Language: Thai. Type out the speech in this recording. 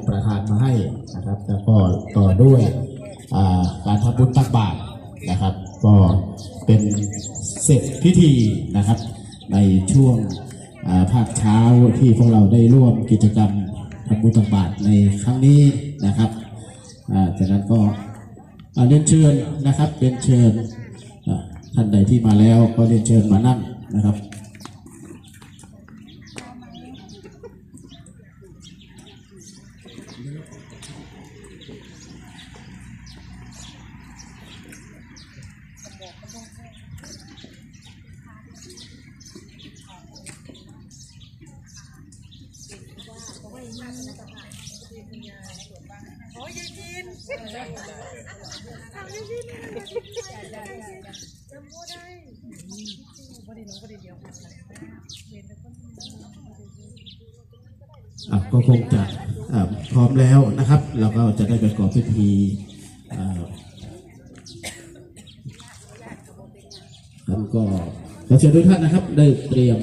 ประทานมาให้นะครับแล้วก็ต่อด้วยการทำบุญตักบาตรนะครับก็เป็นเสร็จพิธีนะครับในช่วงภาคเช้าที่พวกเราได้ร่วมกิจกรรมทำบุญตักบาตรในครั้งนี้นะครับจากนั้นก็เรียนเชิญนะครับเรียนเชิญท่านใดที่มาแล้วก็เรียนเชิญมานั่งนะครับก็คงจะพร้อมแล้วนะครับเราก็จะได้ประกอบพิธีแล้วก็ขอเชิญทุกท่านนะครับได้เตรียม